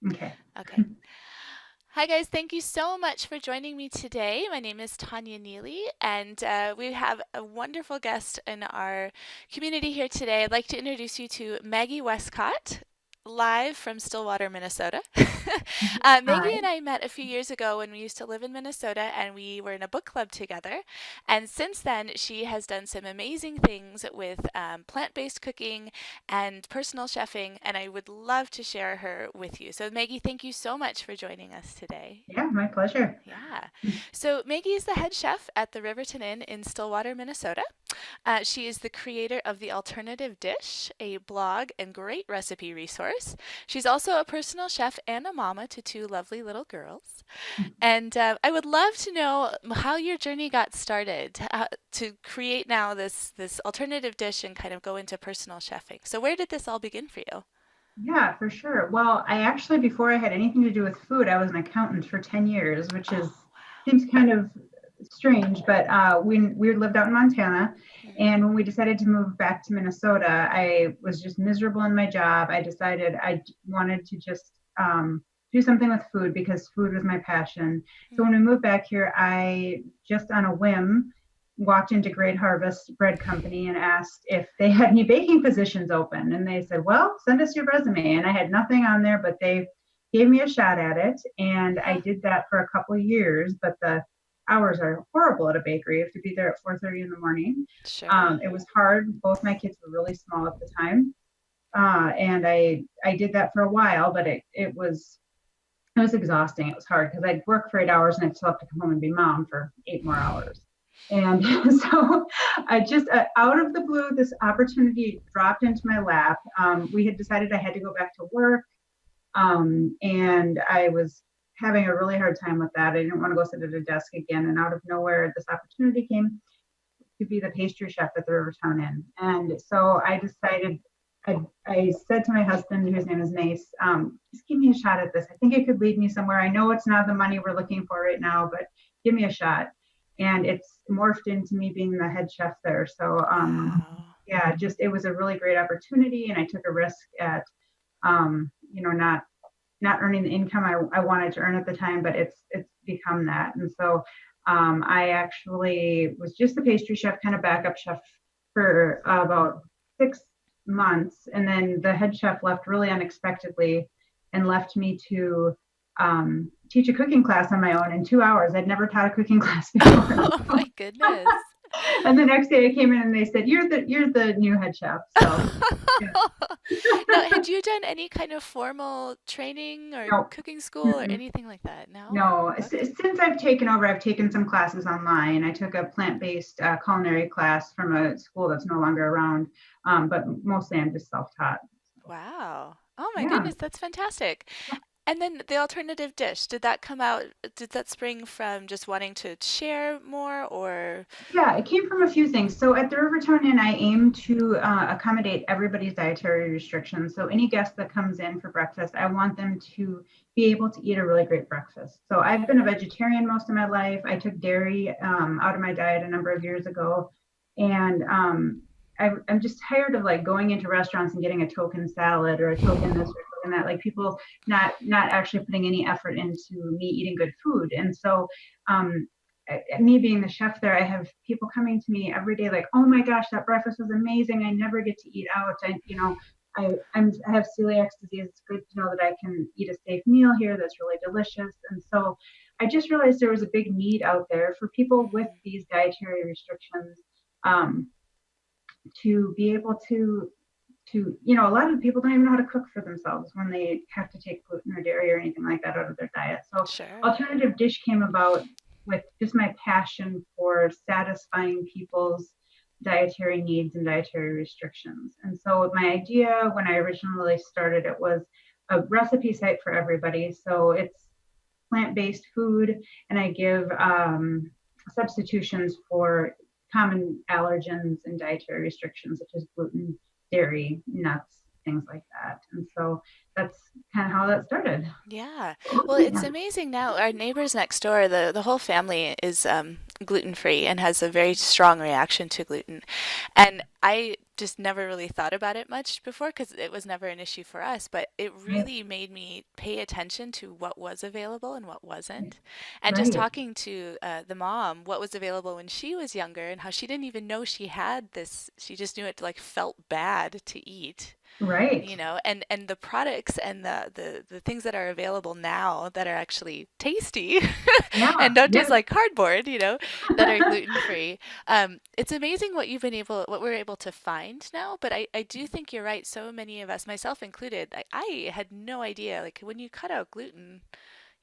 Okay. Okay. Hi, guys. Thank you so much for joining me today. My name is Tanya Neely, and we have a wonderful guest in our community here today. I'd like to introduce you to Maggie Wescott, live from Stillwater, Minnesota. Maggie Hi. and I met a few years ago when we used to live in Minnesota, and we were in a book club together. And since then, she has done some amazing things with plant-based cooking and personal chefing, and I would love to share her with you. So, Maggie, thank you so much for joining us today. Yeah, my pleasure. Yeah. So, Maggie is the head chef at the Riverton Inn in Stillwater, Minnesota. She is the creator of The Alternative Dish, a blog and great recipe resource. She's also a personal chef and a mama to two lovely little girls. And I would love to know how your journey got started to create now this alternative dish and kind of go into personal chefing. So, where did this all begin for you? Yeah, for sure. Well, I actually, before I had anything to do with food, I was an accountant for 10 years, which is Oh, seems kind of strange, but we lived out in Montana. wow. And when we decided to move back to Minnesota, I was just miserable in my job. I decided I wanted to just do something with food because food was my passion. So when we moved back here, I just on a whim walked into Great Harvest Bread Company and asked if they had any baking positions open. And they said, well, send us your resume. And I had nothing on there, but they gave me a shot at it. And I Huh, did that for a couple of years, but the hours are horrible at a bakery. You have to be there at 4:30 in the morning. sure. It was hard. Both my kids were really small at the time. And I did that for a while, but it was exhausting. It was hard because I'd work for 8 hours and I'd still have to come home and be mom for 8 more hours. And so I just, out of the blue, this opportunity dropped into my lap. We had decided I had to go back to work. And I was having a really hard time with that. I didn't want to go sit at a desk again. And out of nowhere, this opportunity came to be the pastry chef at the Riverton Inn. And so I decided, I said to my husband, whose name is Nace, just give me a shot at this. I think it could lead me somewhere. I know it's not the money we're looking for right now, but give me a shot. And it's morphed into me being the head chef there. So, Wow. yeah, just it was a really great opportunity, and I took a risk at, not earning the income I wanted to earn at the time, but it's become that. And so I actually was just the pastry chef, kind of backup chef for about 6 months. And then the head chef left really unexpectedly and left me to teach a cooking class on my own in 2 hours. I'd never taught a cooking class before. Oh my goodness. And the next day I came in and they said, you're the new head chef. So yeah. Now, had you done any kind of formal training or No. cooking school or Mm-mm. anything like that? No? No, Okay. since I've taken over, I've taken some classes online. I took a plant-based culinary class from a school that's no longer around, but mostly I'm just self-taught. So, Wow. Oh my yeah. goodness, that's fantastic. And then the alternative dish, did that spring from just wanting to share more or? Yeah, it came from a few things. So at the Riverton Inn, I aim to accommodate everybody's dietary restrictions. So any guest that comes in for breakfast, I want them to be able to eat a really great breakfast. So I've been a vegetarian most of my life. I took dairy out of my diet a number of years ago, and I'm just tired of like going into restaurants and getting a token salad or a token this or a token that. Like people not actually putting any effort into me eating good food, and so. Um, Me being the chef there, I have people coming to me every day like, "Oh my gosh, that breakfast was amazing! I never get to eat out. I have celiac disease. It's good to know that I can eat a safe meal here that's really delicious." And so, I just realized there was a big need out there for people with these dietary restrictions, um, to be able to a lot of people don't even know how to cook for themselves when they have to take gluten or dairy or anything like that out of their diet. So Sure. alternative dish came about with just my passion for satisfying people's dietary needs and dietary restrictions. And so my idea when I originally started it was a recipe site for everybody. So it's plant-based food, and I give substitutions for common allergens and dietary restrictions such as gluten, dairy, nuts, things like that. And so that's kind of how that started. Yeah. Well, it's amazing now. Our neighbors next door, the whole family is gluten free and has a very strong reaction to gluten. And I just never really thought about it much before because it was never an issue for us, but it Right. really made me pay attention to what was available and what wasn't. And just Right. talking to the mom, what was available when she was younger and how she didn't even know she had this. She just knew it like felt bad to eat, Right. you know, and the products and the things that are available now that are actually tasty Yeah. and don't taste Yes. like cardboard, you know, that are gluten free. It's amazing what we're able to find now. But I do think you're right. So many of us, myself included, I had no idea. Like when you cut out gluten,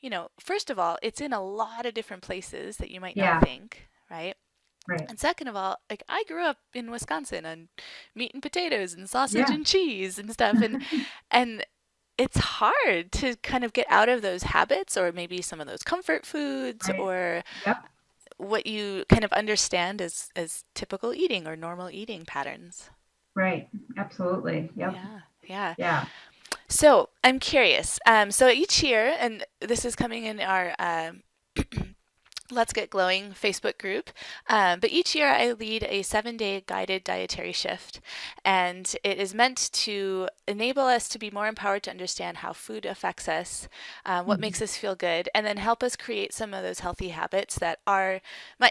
you know, first of all, it's in a lot of different places that you might not Yeah. think, right? Right. And second of all, like I grew up in Wisconsin on meat and potatoes and sausage Yeah. and cheese and stuff, and it's hard to kind of get out of those habits or maybe some of those comfort foods Right. or Yep. what you kind of understand as typical eating or normal eating patterns. Right. Absolutely. Yep. Yeah, yeah. Yeah. So I'm curious. So each year, and this is coming in our Let's Get Glowing Facebook group. But each year I lead a 7-day guided dietary shift, and it is meant to enable us to be more empowered to understand how food affects us, what Mhm. makes us feel good, and then help us create some of those healthy habits that are,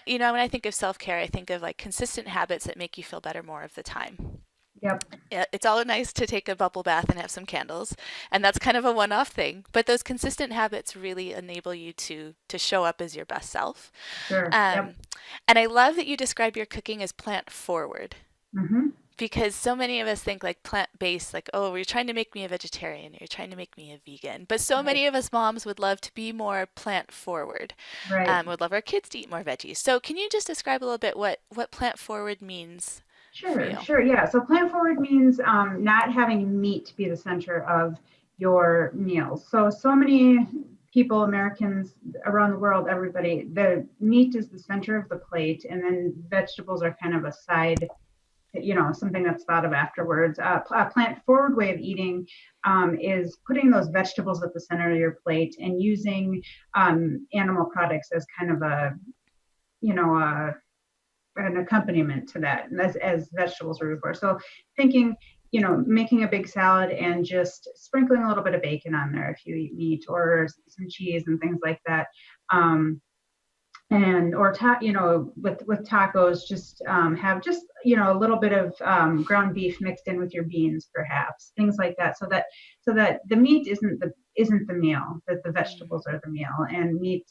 you know, when I think of self care, I think of like consistent habits that make you feel better more of the time. Yep. Yeah, it's all nice to take a bubble bath and have some candles, and that's kind of a one-off thing. But those consistent habits really enable you to show up as your best self. Sure. Yep. Um, and I love that you describe your cooking as plant forward Hmm. because so many of us think like plant-based, like, oh, you're trying to make me a vegetarian, you're trying to make me a vegan. But so Right. many of us moms would love to be more plant forward. Right. Would love our kids to eat more veggies. So can you just describe a little bit what plant forward means for Sure, you? sure. Yeah. So plant forward means not having meat be the center of your meals. So many people, Americans around the world, everybody, the meat is the center of the plate, and then vegetables are kind of a side, something that's thought of afterwards. A plant forward way of eating is putting those vegetables at the center of your plate and using animal products as kind of you know, a an accompaniment to that, as vegetables are before. So thinking, making a big salad and just sprinkling a little bit of bacon on there if you eat meat, or some cheese and things like that. And with tacos, just have just a little bit of ground beef mixed in with your beans, perhaps, things like that, so that the meat isn't the meal, that the Mm. vegetables are the meal, and meat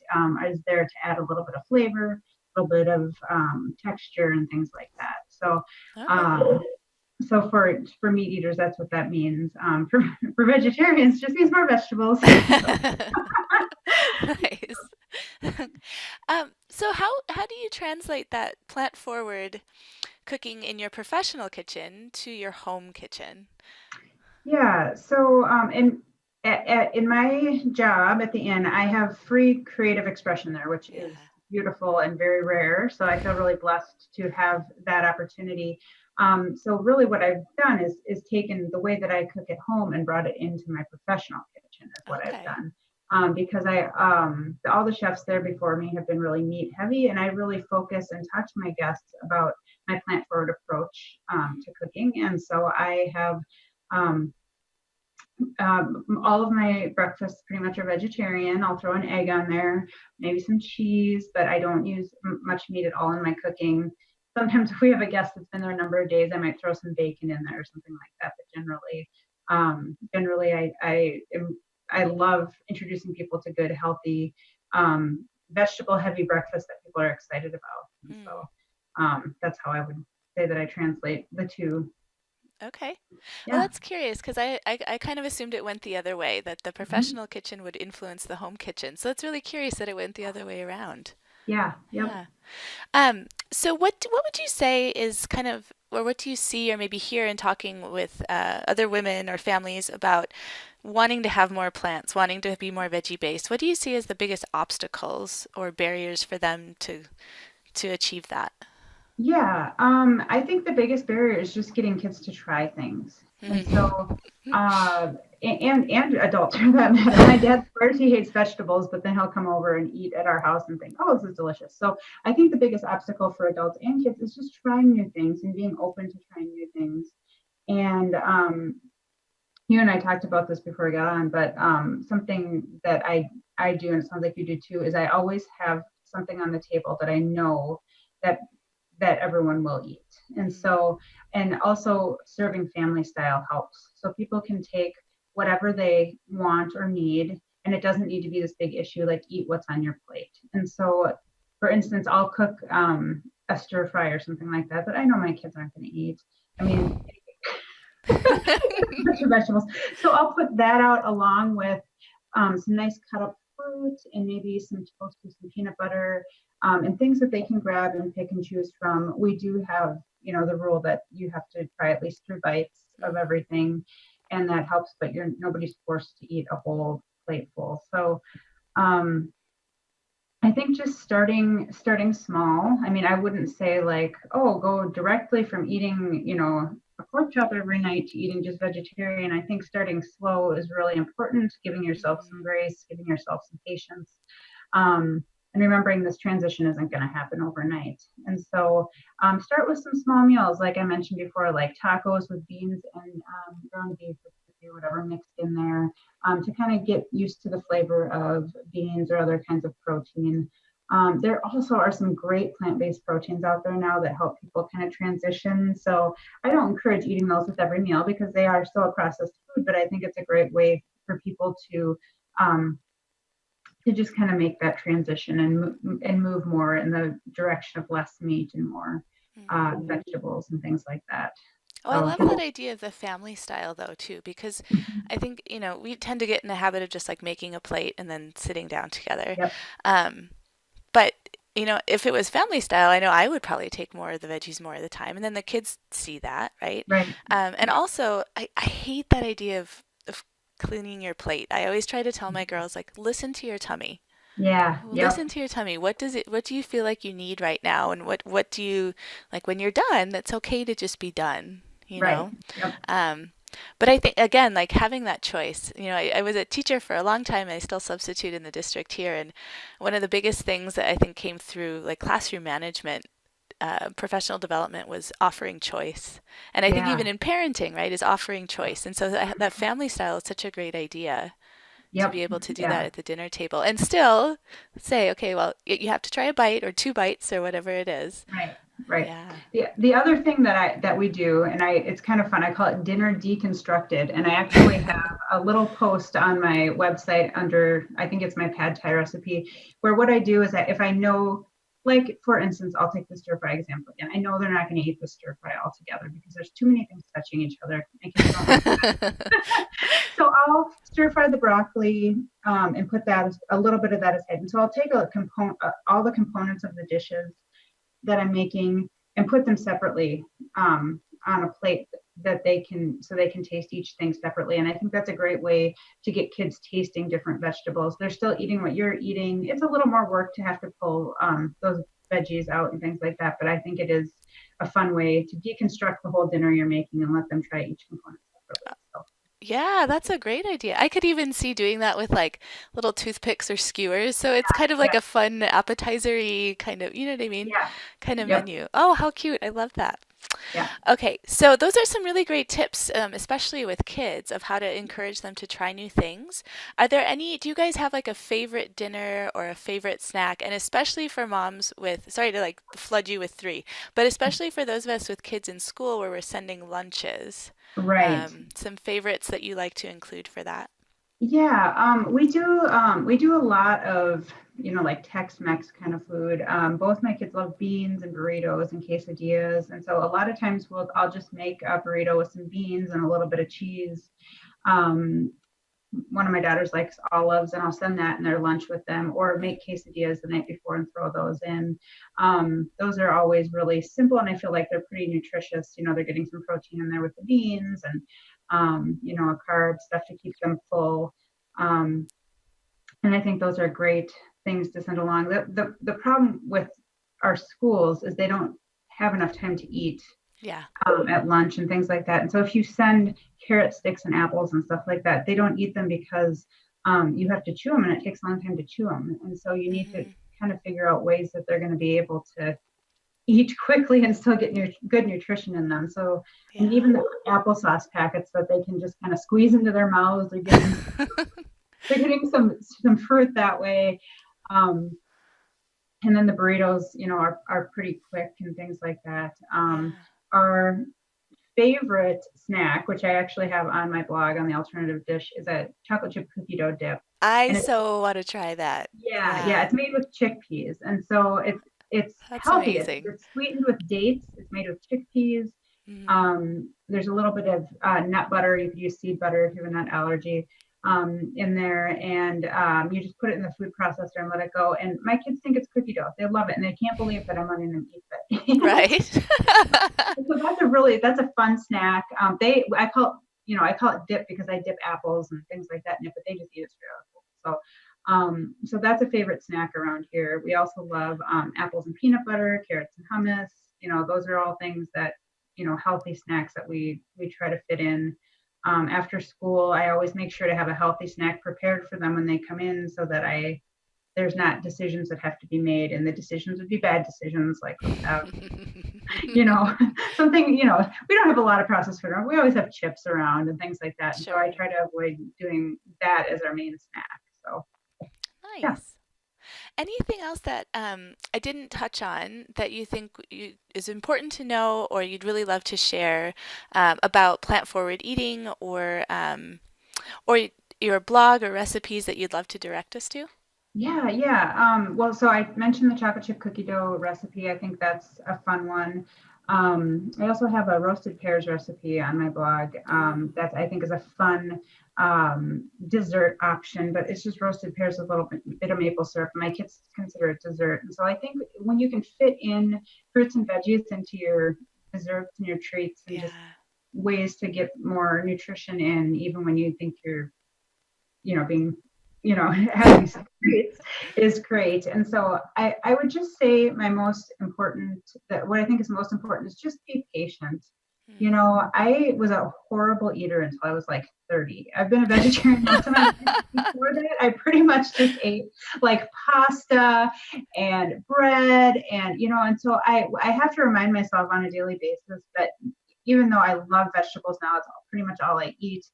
is there to add a little bit of flavor, a little bit of texture and things like that. So Okay. um, so for meat eaters, that's what that means. For vegetarians, just means more vegetables. Nice. So how do you translate that plant forward cooking in your professional kitchen to your home kitchen? Yeah. So, in my job at the inn, I have free creative expression there, which Yeah. is beautiful and very rare. So I feel really blessed to have that opportunity. So really, what I've done is taken the way that I cook at home and brought it into my professional kitchen. Is what I've Okay. done. Because all the chefs there before me have been really meat heavy, and I really focus and talk to my guests about my plant forward approach to cooking. And so I have um, all of my breakfasts pretty much are vegetarian. I'll throw an egg on there, maybe some cheese, but I don't use much meat at all in my cooking. Sometimes if we have a guest that's been there a number of days, I might throw some bacon in there or something like that. But generally, I love introducing people to good, healthy, vegetable-heavy breakfast that people are excited about. And Mm. so that's how I would say that I translate the two. Okay. Well, Yeah. that's curious because I kind of assumed it went the other way, that the Mhm. professional kitchen would influence the home kitchen. So it's really curious that it went the other way around. Yeah. Yep. Yeah. So what would you say is kind of, or what do you see or maybe hear in talking with other women or families about wanting to have more plants, wanting to be more veggie based? What do you see as the biggest obstacles or barriers for them to achieve that? Yeah, I think the biggest barrier is just getting kids to try things. And so, Mhm. uh, and adults for that matter. My dad swears he hates vegetables, but then he'll come over and eat at our house and think, oh, this is delicious. So I think the biggest obstacle for adults and kids is just trying new things and being open to trying new things. And you and I talked about this before we got on, but something that I do, and it sounds like you do too, is I always have something on the table that I know that everyone will eat. And so, and also serving family style helps. So people can take whatever they want or need, and it doesn't need to be this big issue like eat what's on your plate. And so, for instance, I'll cook a stir fry or something like that I know my kids aren't going to eat. I mean, vegetables. So I'll put that out along with some nice cut up fruit and maybe some toast with some peanut butter and things that they can grab and pick and choose from. We do have, the rule that you have to try at least 3 bites of everything, and that helps, but nobody's forced to eat a whole plate full. So I think just starting small. I mean, I wouldn't say like, oh, go directly from eating, a pork chop every night to eating just vegetarian. I think starting slow is really important, giving yourself some grace, giving yourself some patience, and remembering this transition isn't going to happen overnight. And so start with some small meals, like I mentioned before, like tacos with beans and ground beef or whatever mixed in there, to kind of get used to the flavor of beans or other kinds of protein. There also are some great plant-based proteins out there now that help people kind of transition. So I don't encourage eating those with every meal because they are still a processed food, but I think it's a great way for people to just kind of make that transition and move more in the direction of less meat and more vegetables and things like that. Oh, I love that idea of the family style though too, because I think, we tend to get in the habit of just like making a plate and then sitting down together. Yep. But if it was family style, I know I would probably take more of the veggies more of the time, and then the kids see that, right? Right. And also, I hate that idea of cleaning your plate. I always try to tell my girls, like, listen to your tummy. Yeah. Listen to your tummy. What do you feel like you need right now? And what do you, like, when you're done, that's okay to just be done, know? Yep. But I think, again, like having that choice, I was a teacher for a long time and I still substitute in the district here. And one of the biggest things that I think came through like classroom management, professional development was offering choice. And I think even in parenting, right, is offering choice. And so that family style is such a great idea to be able to do that at the dinner table and still say, okay, well, you have to try a bite or 2 bites or whatever it is. Right. Yeah. The other thing that we do, and it's kind of fun, I call it dinner deconstructed. And I actually have a little post on my website under, I think it's my pad thai recipe, where what I do is that if I know, like, for instance, I'll take the stir fry example again. I know they're not going to eat the stir fry altogether because there's too many things touching each other. So I'll stir fry the broccoli and put that, a little bit of that aside. And so I'll take all the components of the dishes that I'm making and put them separately on a plate that they can taste each thing separately. And I think that's a great way to get kids tasting different vegetables. They're still eating what you're eating. It's a little more work to have to pull those veggies out and things like that, but I think it is a fun way to deconstruct the whole dinner you're making and let them try each component separately. So. Yeah, that's a great idea. I could even see doing that with like little toothpicks or skewers. So it's kind of like a fun appetizer-y kind of, you know what I mean? Kind of menu. Oh, how cute. I love that. Yeah. Okay, so those are some really great tips, especially with kids, of how to encourage them to try new things. Do you guys have like a favorite dinner or a favorite snack? And especially for moms sorry to like flood you with 3, but especially for those of us with kids in school where we're sending lunches. Right. Some favorites that you like to include for that? Yeah, we do a lot of, like Tex-Mex kind of food. Both my kids love beans and burritos and quesadillas. And so a lot of times I'll just make a burrito with some beans and a little bit of cheese. One of my daughters likes olives and I'll send that in their lunch with them, or make quesadillas the night before and throw those in. Those are always really simple and I feel like they're pretty nutritious. They're getting some protein in there with the beans and a carb, stuff to keep them full. And I think those are great things to send along. The problem with our schools is they don't have enough time to eat Yeah. at lunch and things like that. And so if you send carrot sticks and apples and stuff like that, they don't eat them because you have to chew them and it takes a long time to chew them. And so you need to Hmm. kind of figure out ways that they're going to be able to eat quickly and still get good nutrition in them. So, and Yeah. even the applesauce packets that they can just kind of squeeze into their mouths, they're getting some fruit that way. Um, and then the burritos, are pretty quick and things like that. Yeah. Our favorite snack, which I actually have on my blog on the alternative dish, is a chocolate chip cookie dough dip. I And it's so want to try that. yeah, Yeah. it's made with chickpeas, and so it's That's healthy. amazing. It's sweetened with dates. It's made with chickpeas. Hmm. There's a little bit of nut butter. You could use seed butter if you have a nut allergy in there, and you just put it in the food processor and let it go. And my kids think it's cookie dough. They love it, and they can't believe that I'm letting them eat it. Right. So that's a fun snack. I call it dip because I dip apples and things like that in it, but they just eat it straight out of the bowl. So that's a favorite snack around here. We also love apples and peanut butter, carrots and hummus. Those are all things that healthy snacks that we try to fit in. After school, I always make sure to have a healthy snack prepared for them when they come in, so that there's not decisions that have to be made, and the decisions would be bad decisions, like let's have you know something. We don't have a lot of processed food around. We always have chips around and things like that, and so I Sure. try to avoid doing that as our main snack. So yeah. Nice. Anything else that I didn't touch on that you think is important to know or you'd really love to share about plant-forward eating or your blog or recipes that you'd love to direct us to? Yeah. Well, so I mentioned the chocolate chip cookie dough recipe. I think that's a fun one. I also have a roasted pears recipe on my blog Ooh, that I think is a fun dessert option, but it's just roasted pears with a little bit of maple syrup. My kids consider it dessert. And so I think when you can fit in fruits and veggies into your desserts and your treats and just yeah. ways to get more nutrition in, even when you think you're being, having some treats is great. And so I would just say what I think is most important is just be patient. Mm. I was a horrible eater until I was like 30. I've been a vegetarian most of my life. Before that, I pretty much just ate like pasta and bread and so I have to remind myself on a daily basis that even though I love vegetables now, it's pretty much all I eat.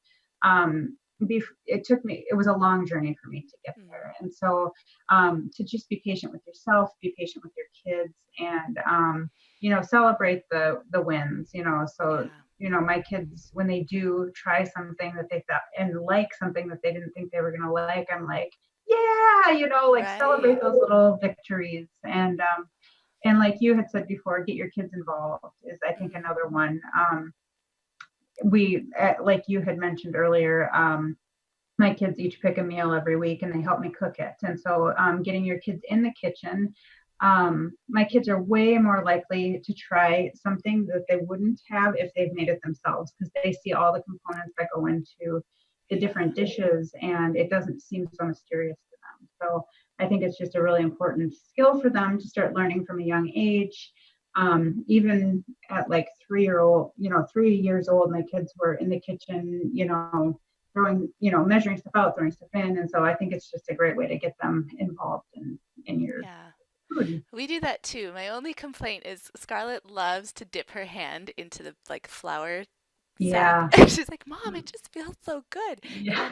It was a long journey for me to get Mm. there. And so to just be patient with yourself, be patient with your kids, and celebrate the wins. So Yeah. my kids, when they do try something that they thought and like something that they didn't think they were going to like, I'm like, yeah, like Right. celebrate those little victories. And like you had said before, get your kids involved is, I think, Hmm. another one. Like you had mentioned earlier, my kids each pick a meal every week and they help me cook it. And so getting your kids in the kitchen, my kids are way more likely to try something that they wouldn't have if they've made it themselves, because they see all the components that go into the Yeah. different dishes and it doesn't seem so mysterious to them. So I think it's just a really important skill for them to start learning from a young age. Even at like 3 years old, my kids were in the kitchen, throwing, measuring stuff out, throwing stuff in. And so I think it's just a great way to get them involved in your Yeah. food. We do that too. My only complaint is Scarlett loves to dip her hand into the like flour sack. Yeah. And she's like, "Mom, it just feels so good." Yeah.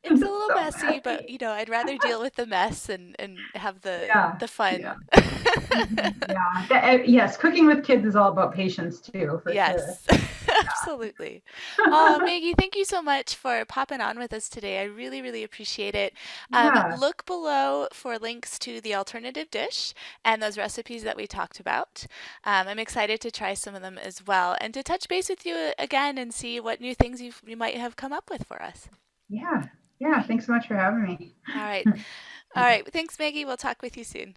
And it's a It's little so messy, but messy. I'd rather deal with the mess and have Yeah. the Yeah. fun. Yeah. Yes. Cooking with kids is all about patience too, for sure. Yes, absolutely. Oh, Maggie, thank you so much for popping on with us today. I really, really appreciate it. Yeah. Look below for links to the alternative dish and those recipes that we talked about. I'm excited to try some of them as well and to touch base with you again and see what new things you might have come up with for us. Yeah. Yeah. Thanks so much for having me. All right. All right. Thanks, Maggie. We'll talk with you soon.